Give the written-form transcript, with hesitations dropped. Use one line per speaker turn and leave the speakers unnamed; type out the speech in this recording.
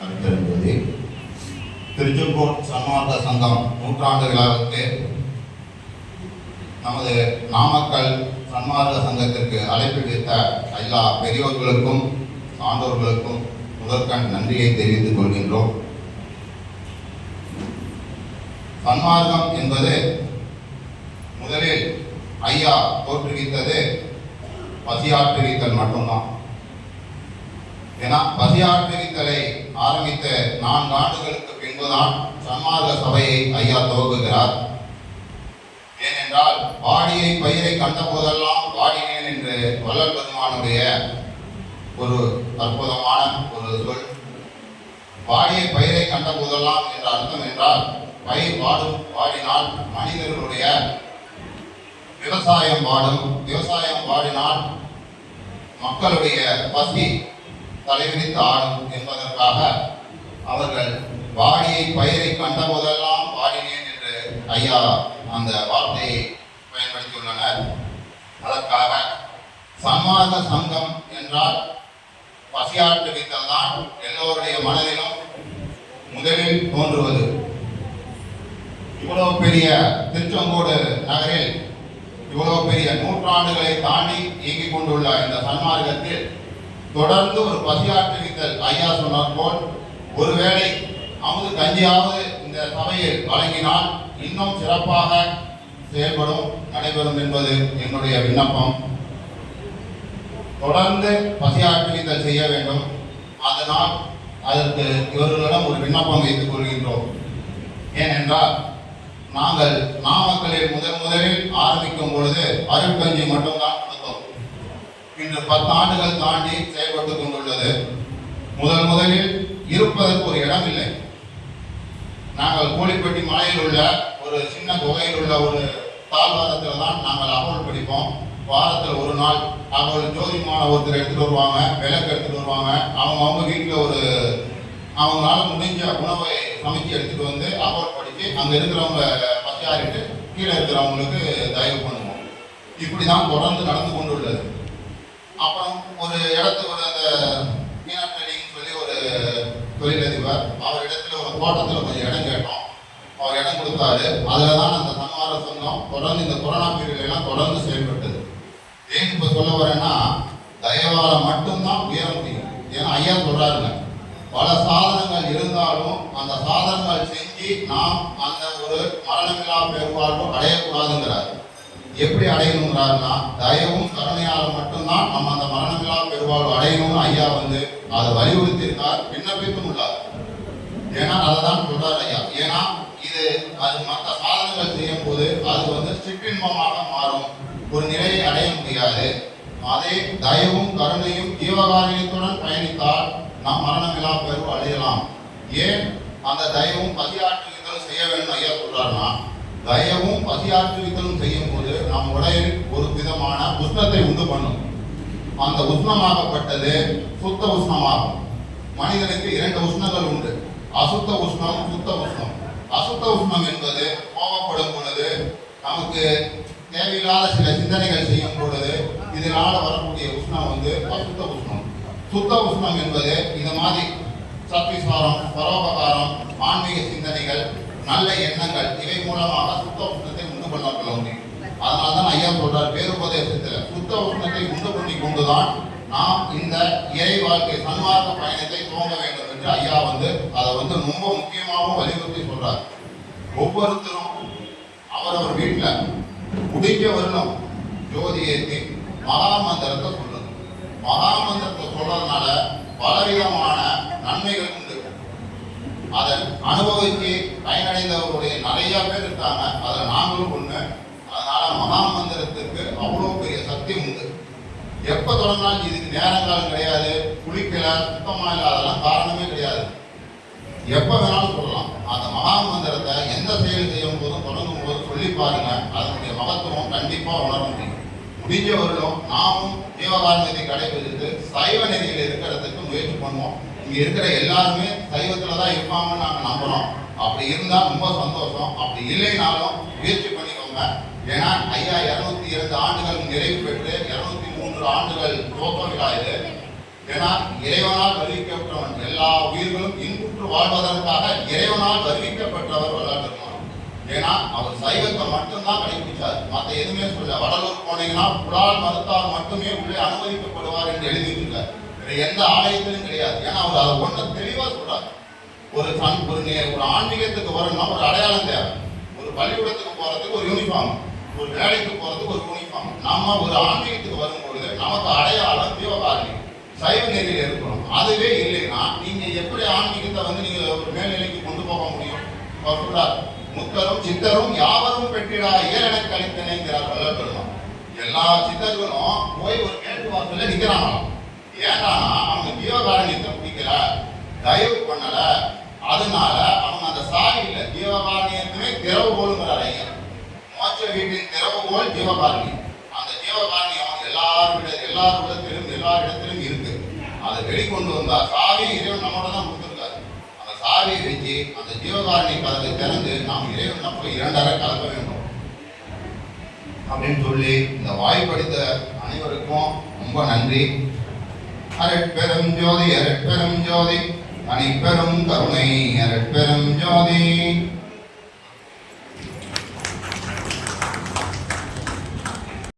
அடுத்திருப்பது திருச்செங்கோடு சன்மார்க்க சங்கம் 100 ஆண்டு விழாவுக்கு நமது நாமக்கல் சன்மார்க்க சங்கத்திற்கு அழைப்பு விடுத்த எல்லா பெரியோர்களுக்கும் சான்றோர்களுக்கும் முதற்கண் நன்றியை தெரிவித்துக் கொள்கின்றோம். சன்மார்க்கம் என்பது முதலில் ஐயா தோற்றுவித்தது பசியாற்றுவித்தல் மட்டும்தான். ஏன்னா பசியாற்றுவித்தலை ஆரம்பித்த 4 ஆண்டுகளுக்கு பின்புதான் சன்மார்க்க சபையை ஐயா துவங்குகிறார். ஏனென்றால் வாடியை பயிரை கண்ட போதெல்லாம் வாடினேன் என்று வள்ளல் பெருமானுடைய ஒரு அற்புதமான ஒரு சொல். வாடிய பயிரை கண்ட போதெல்லாம் என்ற அர்த்தம் என்றால் பயிர் வாடினால் மனிதர்களுடைய விவசாயம் வாடினால் மக்களுடைய பசி தலைவிரித்து ஆடும் என்பதற்காக அவர்கள் வாடியை பயிரை கண்ட போதெல்லாம் வாடினேன் என்று ஐயா அந்த வார்த்தையை பயன்படுத்தியுள்ளனர். அதற்காக சன்மார்க்க சங்கம் என்றால் பசியாற்றுவித்தல் தான் எல்லோருடைய மனதிலும் முதலில் தோன்றுவது. இவ்வளவு பெரிய திருச்செங்கோடு நகரில் இவ்வளவு பெரிய 100 ஆண்டுகளை தாண்டி இயங்கிக் கொண்டுள்ள இந்த சன்மார்க்கத்தில் தொடர்ந்து ஒரு பசியாற்றுவித்தல் ஐயா சொன்னார் போல் ஒருவேளை அமுது கஞ்சியாவது இந்த சபையில் வழங்கினால் இன்னும் சிறப்பாக செயல்படும் நடைபெறும் என்பது என்னுடைய விண்ணப்பம். தொடர்ந்து பசியாற்றுவித்தல் செய்ய வேண்டும். அதனால் அதற்கு இவர்களிடம் ஒரு விண்ணப்பம் வைத்துக் கொள்கின்றோம். ஏனென்றால் நாங்கள் நாமக்கலில் முதலில் ஆரம்பிக்கும் பொழுது அருட்கஞ்சி மட்டும்தான் கொடுத்தோம். இன்று 10 ஆண்டுகள் தாண்டி செயல்பட்டுக் கொண்டுள்ளது. முதலில் இருப்பதற்கு ஒரு இடம் இல்லை. நாங்கள் கூலிப்பட்டி மலையில் உள்ள ஒரு சின்ன குகையில் உள்ள ஒரு தாழ்வாரத்தில் தான் நாங்கள் அகவல் படிப்போம். வாரத்தில் ஒரு நாள் அவர்கள் ஜோதிமான ஒருத்தர் எடுத்துட்டு வருவாங்க, விளக்கு எடுத்துட்டு வருவாங்க. அவங்க வீட்டில் ஒரு அவங்களால முடிஞ்ச உணவை சமைச்சு எடுத்துட்டு வந்து அகவல் படித்து அங்கே இருக்கிறவங்க பசியாறிட்டு கீழே இருக்கிறவங்களுக்கு தயவு பண்ணுவோம். இப்படி தான் தொடர்ந்து நடந்து கொண்டுள்ளது. அப்புறம் ஒரு இடத்துல அந்த மீனா ட்ரேடிங் சொல்லி ஒரு தொழிலதிபர் அவரிடத்துல ஒரு தோட்டத்தில் கொஞ்சம் இடம் கேட்டோம். அவர் இடம் கொடுத்தாரு. அதில் தான் அந்த சன்மார்க்க சங்கம் தொடர்ந்து இந்த கொரோனா பீரியட்ல எல்லாம் தொடர்ந்து செயல்பட்டது. ஏன் இப்போ சொல்ல வரேன்னா தயவால மட்டும்தான் உயர முடியும். ஏன்னா ஐயா சொல்றாருங்க, பல சாதனங்கள் இருந்தாலும் அந்த சாதனங்கள் செஞ்சு நாம் அந்த ஒரு மரணமில்லா பெருவாழ்வு அடையக்கூடாதுங்கிறார். எப்படி அடையணுங்கிறாருன்னா தயவும் கருணையால் மட்டும்தான் நம்ம அந்த மரணமில்லா பெருவாழ்வு அடையணும்னு ஐயா அதை வலியுறுத்தியிருக்கார், விண்ணப்பித்தும் உள்ளார். ஏன்னா அதை தான் சொல்றாரு ஐயா. ஏன்னா அது மற்ற சாதனங்கள் செய்யும் போது அது சிற்றின்பமாக மாறும், ஒரு நிலையை அடைய முடியாது. அதே தயவும் கருணையும் ஜீவகாரியத்துடன் பயணித்தால் நாம் மரணமில்லா பெருவு அடையலாம். ஏன் அந்த தயவும் பசியாற்றுவித்தலும் செய்ய வேண்டும் ஐயா சொல்றாருன்னா, தயவும் பசியாற்றுவித்தலும் செய்யும் போது நம் உடலில் ஒரு விதமான உஷ்ணத்தை உண்டு பண்ணும். அந்த உஷ்ணமாகப்பட்டது சுத்த உஷ்ணமாகும். மனிதனுக்கு 2 உஷ்ணங்கள் உண்டு, அசுத்த உஷ்ணம், சுத்த உஷ்ணம். அசுத்த உஷ்ணம் என்பது கோபப்படும் பொழுது நமக்கு தேவையில்லாத சில சிந்தனைகள் செய்யும் பொழுது இதனால வரக்கூடிய உஷ்ணம் அசுத்த உஷ்ணம். சுத்த உஷ்ணம் என்பது இது மாதிரி சத்விஸ்வாரம், பரோபகாரம், ஆன்மீக சிந்தனைகள், நல்ல எண்ணங்கள், இவை மூலமாக சுத்த உஷ்ணத்தை உண்டு பண்ண முடியும். அதனால்தான் ஐயா சொல்றார் பேருபதேசத்துல சுத்த உஷ்ணத்தை உண்டு பண்ணி கொண்டுதான் நாம் இந்த இறை வாழ்க்கை சன்மார்க்க பயணத்தை துவங்க வேண்டும் என்று ஐயா அதை ரொம்ப முக்கியமாகவும் வலியுறுத்தி சொல்றார். ஒவ்வொருத்தரும் அவரவர் வீட்டில் முடிக்க வரணும் ஜோதி ஏற்றி மகாமந்திரத்தை சொல்லணும். மகாமந்திரத்தை சொல்றதுனால பலவிதமான நன்மைகள் உண்டு. அதை அனுபவித்து பயனடைந்தவர்களுடைய நிறைய பேர் இருக்காங்க. அதில் நாங்களும் ஒண்ணு. அதனால மகாமந்திரத்துக்கு அவ்வளோ பெரிய சக்தி உண்டு. எப்போ தொடங்கினாலும் இதுக்கு நேரங்காலம் கிடையாது, குளிக்கல, சுத்தமா இல்லை, அதெல்லாம் காரணமே கிடையாது. எப்போ வேணாலும் சொல்லலாம். அந்த மகாமந்திரத்தை எந்த செயல் செய்யும் போதும் தொடங்கும் போது சொல்லி பாருங்க, அதனுடைய மகத்துவம் கண்டிப்பாக உணர முடியும். முடிஞ்சவர்களும் நாமும் ஜீவகாரணத்தை கடைபிடித்து சைவ நெறியில் இருக்கிறதுக்கு முயற்சி பண்ணுவோம். இங்கே இருக்கிற எல்லாருமே சைவத்தில் தான் இருப்பாங்கன்னு நாங்கள் நம்புகிறோம். அப்படி இருந்தால் ரொம்ப சந்தோஷம். அப்படி இல்லைனாலும் முயற்சி பண்ணிக்கோங்க. ஏன்னா ஐயா 202 ஆண்டுகள் நிறைவு பெற்று 203 ஆண்டுகள் துவக்க விழா இது. ஏன்னா இறைவனால் அறிவிக்கப்பட்டவன் எல்லா உயிர்களும் இன்புற்று வாழ்வதற்காக இறைவனால் வருவிக்கப்பட்டவர் வள்ளல் பெருமான். ஏன்னா அவர் சைவத்தை மட்டும்தான் கடைபிடிச்சார், மற்ற எதுவுமே சொல்ல. வடலூர் போனீங்கன்னா புலால் மறுத்தால் மட்டுமே உள்ளே அனுமதிக்கப்படுவார் என்று எழுதியிருக்கார். வேற எந்த ஆலயத்திலும் கிடையாது. ஏன்னா அவர் அதை ஒன்றை தெளிவா சொல்றார். ஒரு ஆன்மீகத்துக்கு வரணும்னா ஒரு அடையாளம் தேவை. ஒரு பள்ளிக்கூடத்துக்கு போறதுக்கு ஒரு யூனிஃபார்ம், ஒரு வேலைக்கு போறதுக்கு ஒரு யூனிஃபார்ம். நம்ம ஒரு ஆன்மீகத்துக்கு வரும்பொழுது நமக்கு அடையாளம் ஜீவகாரணி சைவ நெறியில் இருக்கணும். அதுவே இல்லைன்னா நீங்க எப்படி ஆன்மீகத்தை நீங்க ஒரு மேல்நிலைக்கு கொண்டு போக முடியும்? சொல்றார், முத்தரும் சித்தரும் யாவரும் பெற்றிடா ஏழெனக்கு அளித்தனைங்கிறார் வள்ளல் பெருமான். எல்லா சித்தர்களும் போய் ஒரு கேட்டு வாசல்ல நிக்கிறாங்களாம். ஏன்னா அவங்க ஜீவகாரணியத்தை பிடிக்கல, தயவு பண்ணல, அதனால அவங்க அந்த சாவியில ஜீவகாரணியத்துமே திறவுகோளுங்கிறார் ஐயா. மோட்ச வீட்டின் திறவுகோல் ஜீவகாரணியம். அந்த ஜீவகாரணியம் எல்லாரிடத்திலும் இருக்கு. அதை வெளிக்கொண்டு வந்தா சாவி இறைவன் நம்மளோட தான் கொடுத்துருக்காரு. அந்த சாவியை வச்சு அந்த ஜீவகாரணி கதவை திறந்து நாம் இறைவன் போய் இரண்டரை கலக்க வேண்டும் அப்படின்னு சொல்லி இந்த வாய்ப்பளித்த அனைவருக்கும் ரொம்ப நன்றி. அரட்பெரும் ஜோதி அரட்பெரும் ஜோதி, தனிப்பெரும் கருணை அரட்பெரும் ஜோதி.